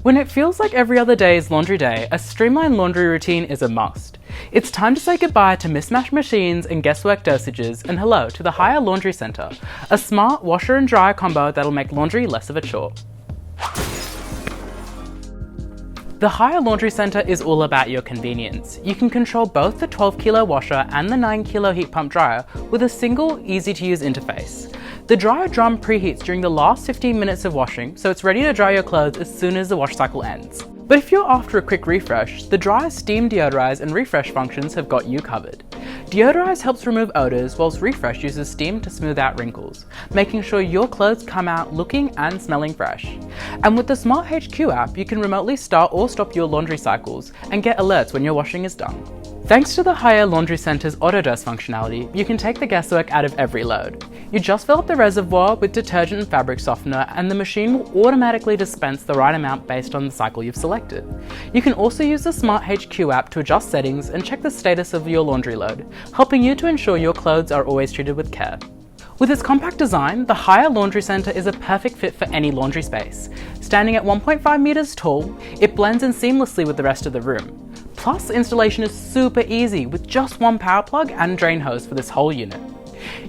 When it feels like every other day is laundry day, a streamlined laundry routine is a must. It's time to say goodbye to mismatched machines and guesswork dosages, and hello to the Hire Laundry Center, a smart washer and dryer combo that'll make laundry less of a chore. The Hire Laundry Center is all about your convenience. You can control both the 12 kilo washer and the 9 kilo heat pump dryer with a single, easy-to-use interface. The dryer drum preheats during the last 15 minutes of washing, so it's ready to dry your clothes as soon as the wash cycle ends. But if you're after a quick refresh, the dryer's steam deodorize and refresh functions have got you covered. Deodorize helps remove odors, whilst refresh uses steam to smooth out wrinkles, making sure your clothes come out looking and smelling fresh. And with the Smart HQ app, you can remotely start or stop your laundry cycles and get alerts when your washing is done. Thanks to the Hire Laundry Center's auto-dose functionality, you can take the guesswork out of every load. You just fill up the reservoir with detergent and fabric softener, and the machine will automatically dispense the right amount based on the cycle you've selected. You can also use the Smart HQ app to adjust settings and check the status of your laundry load, helping you to ensure your clothes are always treated with care. With its compact design, the Hire Laundry Center is a perfect fit for any laundry space. Standing at 1.5 meters tall, it blends in seamlessly with the rest of the room. Plus, installation is super easy with just one power plug and drain hose for this whole unit.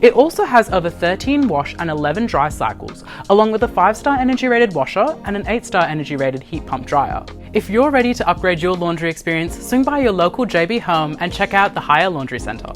It also has over 13 wash and 11 dry cycles, along with a 5-star energy rated washer and an 8-star energy rated heat pump dryer. If you're ready to upgrade your laundry experience, swing by your local JB Home and check out the Hire Laundry Center.